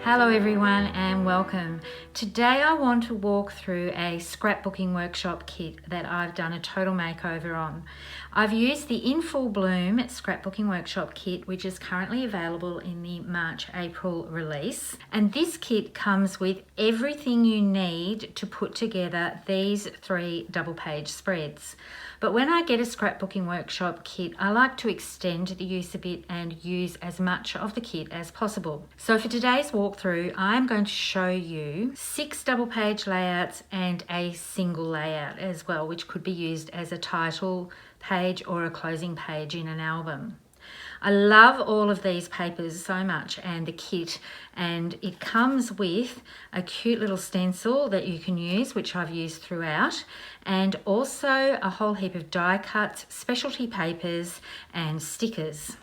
Hello everyone and welcome. Today I want to walk through a scrapbooking workshop kit that I've done a total makeover on. I've used the In Full Bloom scrapbooking workshop kit, which is currently available in the March-April release. And this kit comes with everything you need to put together these 3 double page spreads. But when I get a scrapbooking workshop kit, I like to extend the use a bit and use as much of the kit as possible. So for today's walkthrough, I'm going to show you 6 double page layouts and a single layout as well, which could be used as a title page or a closing page in an album. I love all of these papers so much and the kit, and it comes with a cute little stencil that you can use, which I've used throughout, and also a whole heap of die cuts, specialty papers and stickers.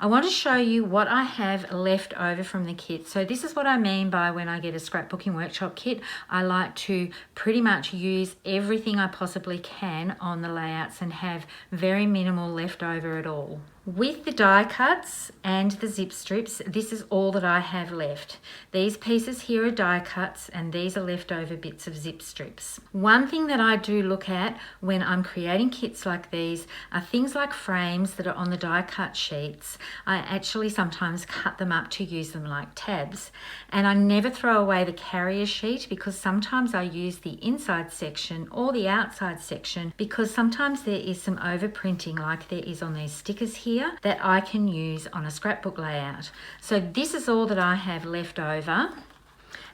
I want to show you what I have left over from the kit. So this is what I mean by when I get a scrapbooking workshop kit. I like to pretty much use everything I possibly can on the layouts and have very minimal left over at all. With the die cuts and the zip strips, this is all that I have left. These pieces here are die cuts and these are leftover bits of zip strips. One thing that I do look at when I'm creating kits like these are things like frames that are on the die cut sheets. I actually sometimes cut them up to use them like tabs, and I never throw away the carrier sheet because sometimes I use the inside section or the outside section because sometimes there is some overprinting like there is on these stickers here that I can use on a scrapbook layout. So this is all that I have left over.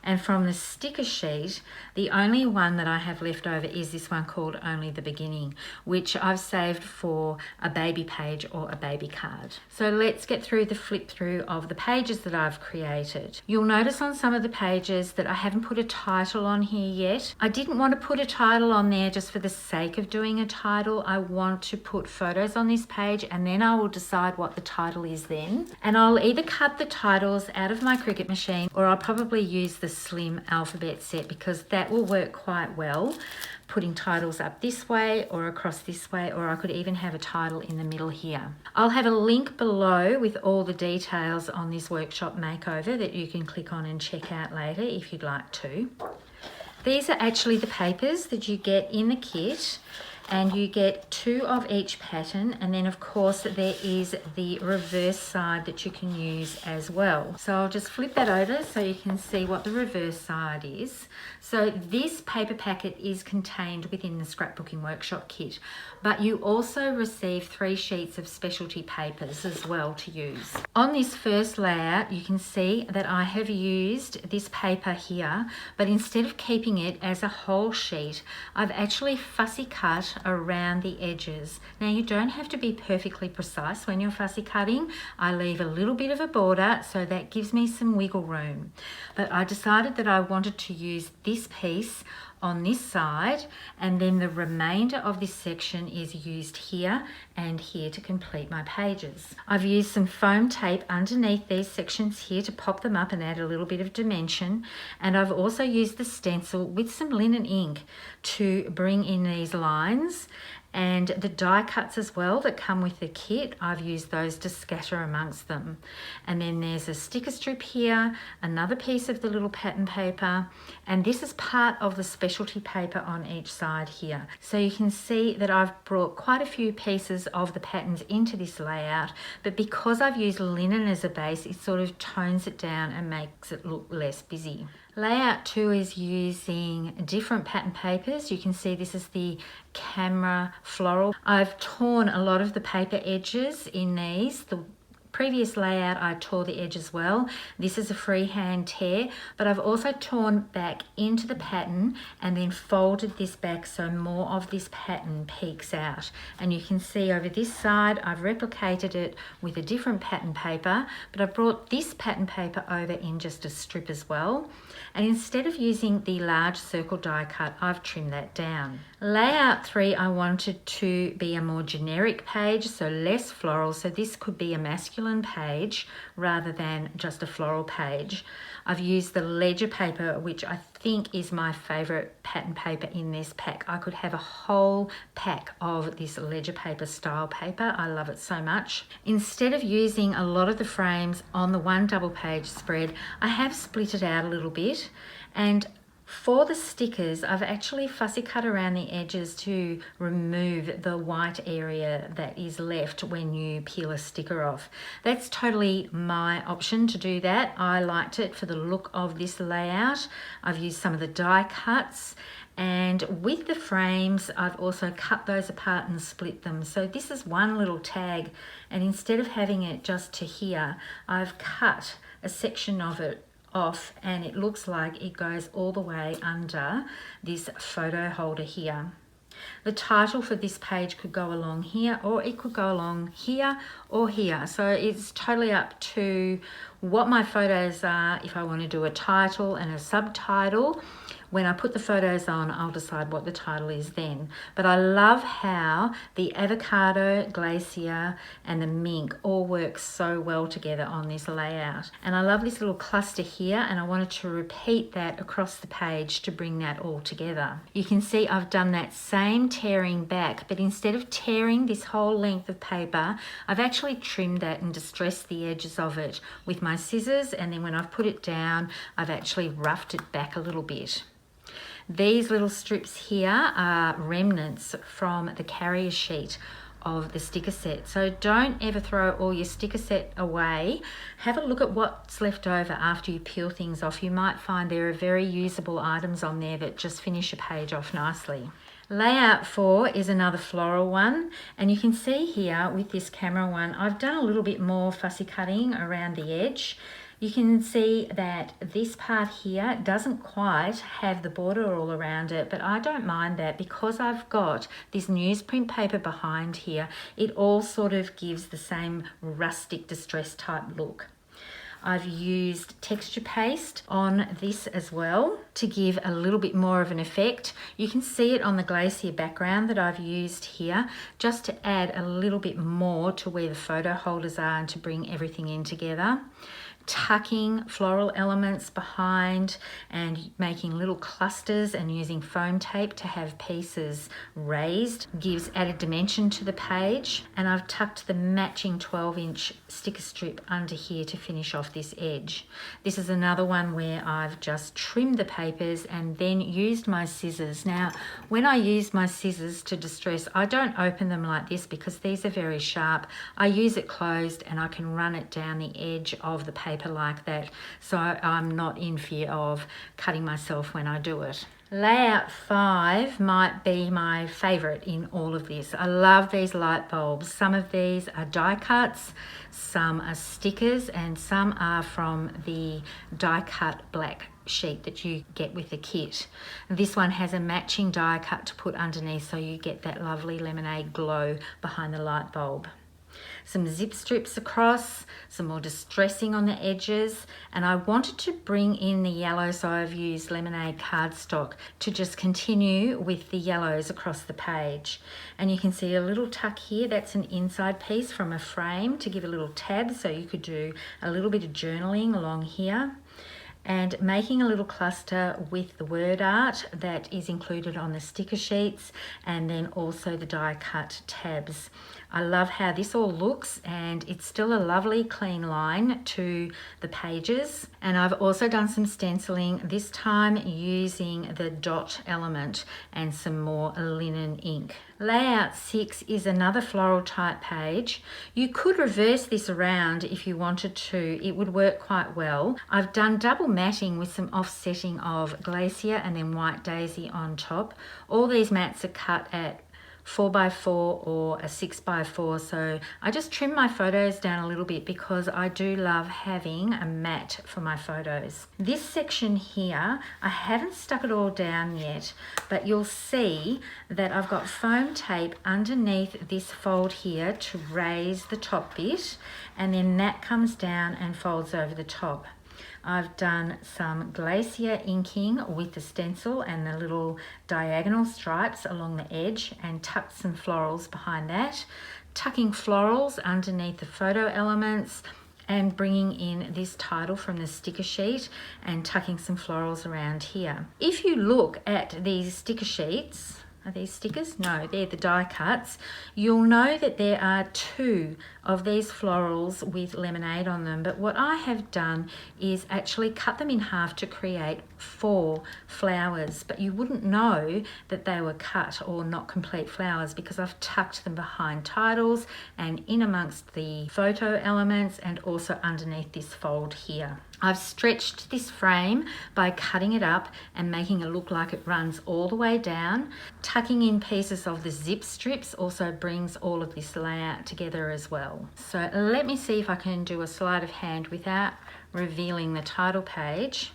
And from the sticker sheet, the only one that I have left over is this one called Only the Beginning, which I've saved for a baby page or a baby card. So let's get through the flip through of the pages that I've created. You'll notice on some of the pages that I haven't put a title on here yet. I didn't want to put a title on there just for the sake of doing a title. I want to put photos on this page and then I will decide what the title is then. And I'll either cut the titles out of my Cricut machine or I'll probably use the slim alphabet set because that will work quite well, putting titles up this way or across this way, or I could even have a title in the middle here. I'll have a link below with all the details on this workshop makeover that you can click on and check out later if you'd like to. These are actually the papers that you get in the kit, and you get 2 of each pattern, and then of course there is the reverse side that you can use as well. So I'll just flip that over so you can see what the reverse side is. So this paper packet is contained within the scrapbooking workshop kit, but you also receive 3 sheets of specialty papers as well to use. On this first layout you can see that I have used this paper here, but instead of keeping it as a whole sheet, I've actually fussy cut around the edges. Now you don't have to be perfectly precise when you're fussy cutting. I leave a little bit of a border so that gives me some wiggle room. But I decided that I wanted to use this piece on this side, and then the remainder of this section is used here and here to complete my pages. I've used some foam tape underneath these sections here to pop them up and add a little bit of dimension, and I've also used the stencil with some linen ink to bring in these lines, and the die cuts as well that come with the kit, I've used those to scatter amongst them. And then there's a sticker strip here, another piece of the little pattern paper, and this is part of the specialty paper on each side here. So you can see that I've brought quite a few pieces of the patterns into this layout, but because I've used linen as a base, it sort of tones it down and makes it look less busy. Layout 2 is using different pattern papers. You can see this is the camera floral. I've torn a lot of the paper edges in these. The previous layout I tore the edge as well. This is a freehand tear, but I've also torn back into the pattern and then folded this back so more of this pattern peeks out. And you can see over this side I've replicated it with a different pattern paper, but I've brought this pattern paper over in just a strip as well. And instead of using the large circle die cut, I've trimmed that down. Layout 3, I wanted to be a more generic page, so less floral. So this could be a masculine page rather than just a floral page. I've used the ledger paper, which I think is my favorite pattern paper in this pack. I could have a whole pack of this ledger paper style paper. I love it so much. Instead of using a lot of the frames on the one double page spread, I have split it out a little bit, and for the stickers, I've actually fussy cut around the edges to remove the white area that is left when you peel a sticker off. That's totally my option to do that. I liked it for the look of this layout. I've used some of the die cuts, and with the frames, I've also cut those apart and split them. So this is one little tag, and instead of having it just to here, I've cut a section of it off, and it looks like it goes all the way under this photo holder here. The title for this page could go along here, or it could go along here or here. So it's totally up to what my photos are. If I want to do a title and a subtitle, when I put the photos on, I'll decide what the title is then. But I love how the avocado, glacier, and the mink all work so well together on this layout. And I love this little cluster here, and I wanted to repeat that across the page to bring that all together. You can see I've done that same tearing back, but instead of tearing this whole length of paper, I've actually trimmed that and distressed the edges of it with my scissors, and then when I've put it down, I've actually roughed it back a little bit. These little strips here are remnants from the carrier sheet of the sticker set. So don't ever throw all your sticker set away. Have a look at what's left over after you peel things off. You might find there are very usable items on there that just finish a page off nicely. Layout 4 is another floral one, and you can see here with this camera one, I've done a little bit more fussy cutting around the edge. You can see that this part here doesn't quite have the border all around it, but I don't mind that because I've got this newsprint paper behind here. It all sort of gives the same rustic distress type look. I've used texture paste on this as well to give a little bit more of an effect. You can see it on the glacier background that I've used here just to add a little bit more to where the photo holders are and to bring everything in together. Tucking floral elements behind and making little clusters and using foam tape to have pieces raised gives added dimension to the page. And I've tucked the matching 12-inch sticker strip under here to finish off this edge. This is another one where I've just trimmed the papers and then used my scissors. Now, when I use my scissors to distress, I don't open them like this because these are very sharp. I use it closed and I can run it down the edge of the paper like that, so I'm not in fear of cutting myself when I do it. Layout 5 might be my favorite in all of this. I love these light bulbs. Some of these are die cuts, some are stickers, and some are from the die cut black sheet that you get with the kit. This one has a matching die cut to put underneath, so you get that lovely lemonade glow behind the light bulb. Some zip strips across, some more distressing on the edges, and I wanted to bring in the yellow, so I've used lemonade cardstock to just continue with the yellows across the page. And you can see a little tuck here, that's an inside piece from a frame to give a little tab, so you could do a little bit of journaling along here. And making a little cluster with the word art that is included on the sticker sheets, and then also the die cut tabs. I love how this all looks, and it's still a lovely clean line to the pages. And I've also done some stenciling, this time using the dot element and some more linen ink. Layout 6 is another floral type page. You could reverse this around if you wanted to. It would work quite well. I've done double matting with some offsetting of glacier and then white daisy on top. All these mats are cut at 4x4 or a 6x4, so I just trim my photos down a little bit because I do love having a mat for my photos. This section here, I haven't stuck it all down yet, but you'll see that I've got foam tape underneath this fold here to raise the top bit, and then that comes down and folds over the top. I've done some glacier inking with the stencil and the little diagonal stripes along the edge, and tucked some florals behind that, tucking florals underneath the photo elements, and bringing in this title from the sticker sheet and tucking some florals around here. If you look at these sticker sheets, are these stickers? No, they're the die cuts. You'll know that there are 2 of these florals with lemonade on them, but what I have done is actually cut them in half to create 4 flowers, but you wouldn't know that they were cut or not complete flowers because I've tucked them behind titles and in amongst the photo elements and also underneath this fold here. I've stretched this frame by cutting it up and making it look like it runs all the way down. Tucking in pieces of the zip strips also brings all of this layout together as well. So let me see if I can do a sleight of hand without revealing the title page.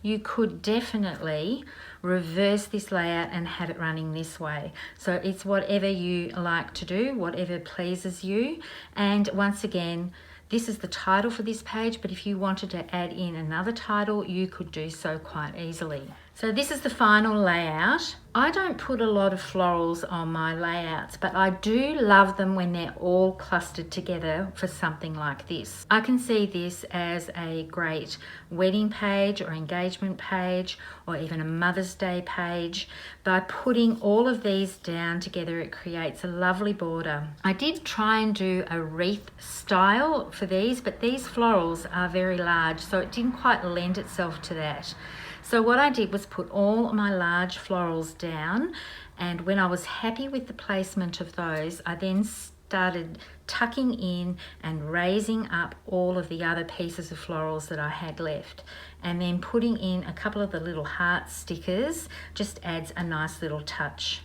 You could definitely reverse this layout and have it running this way. So it's whatever you like to do, whatever pleases you. And once again, this is the title for this page, but if you wanted to add in another title, you could do so quite easily. So this is the final layout. I don't put a lot of florals on my layouts, but I do love them when they're all clustered together for something like this. I can see this as a great wedding page or engagement page or even a Mother's Day page. By putting all of these down together, it creates a lovely border. I did try and do a wreath style for these, but these florals are very large, so it didn't quite lend itself to that. So what I did was put all my large florals down, and when I was happy with the placement of those, I then started tucking in and raising up all of the other pieces of florals that I had left, and then putting in a couple of the little heart stickers just adds a nice little touch.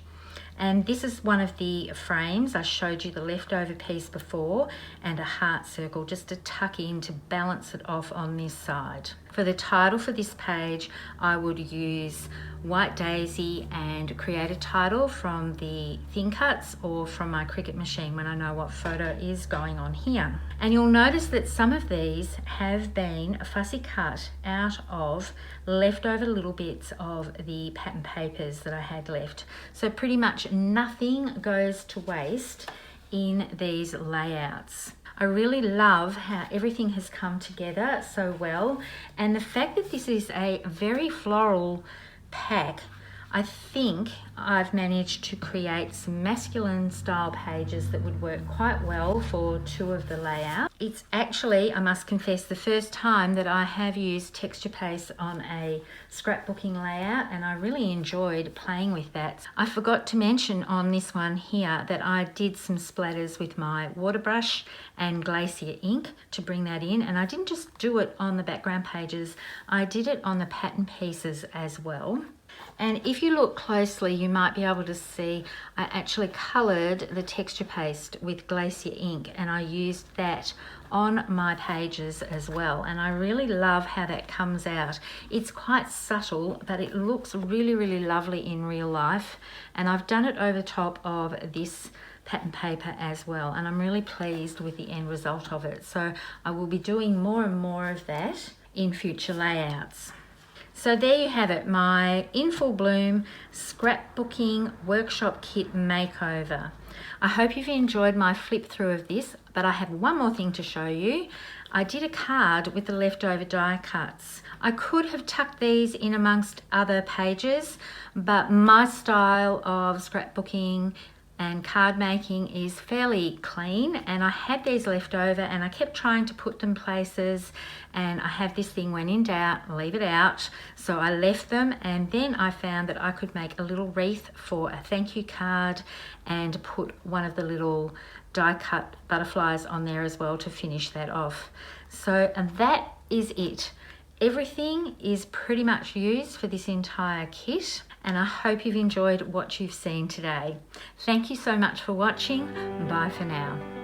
And this is one of the frames. I showed you the leftover piece before and a heart circle just to tuck in to balance it off on this side. For the title for this page, I would use White Daisy and create a title from the thin cuts or from my Cricut machine when I know what photo is going on here. And you'll notice that some of these have been fussy cut out of leftover little bits of the pattern papers that I had left. So pretty much nothing goes to waste in these layouts. I really love how everything has come together so well, and the fact that this is a very floral pack, I think I've managed to create some masculine style pages that would work quite well for 2 of the layouts. It's actually, I must confess, the first time that I have used texture paste on a scrapbooking layout, and I really enjoyed playing with that. I forgot to mention on this one here that I did some splatters with my water brush and glacier ink to bring that in, and I didn't just do it on the background pages, I did it on the pattern pieces as well. And if you look closely, you might be able to see I actually coloured the texture paste with glacier ink, and I used that on my pages as well, and I really love how that comes out. It's quite subtle, but it looks really, really lovely in real life, and I've done it over top of this pattern paper as well, and I'm really pleased with the end result of it. So I will be doing more and more of that in future layouts. So there you have it, my In Full Bloom Scrapbooking Workshop Kit Makeover. I hope you've enjoyed my flip through of this, but I have one more thing to show you. I did a card with the leftover die cuts. I could have tucked these in amongst other pages, but my style of scrapbooking and card making is fairly clean, and I had these left over and I kept trying to put them places, and I have this thing, when in doubt, leave it out. So I left them, and then I found that I could make a little wreath for a thank you card and put one of the little die cut butterflies on there as well to finish that off. So, and that is it. Everything is pretty much used for this entire kit, and I hope you've enjoyed what you've seen today. Thank you so much for watching. Bye for now.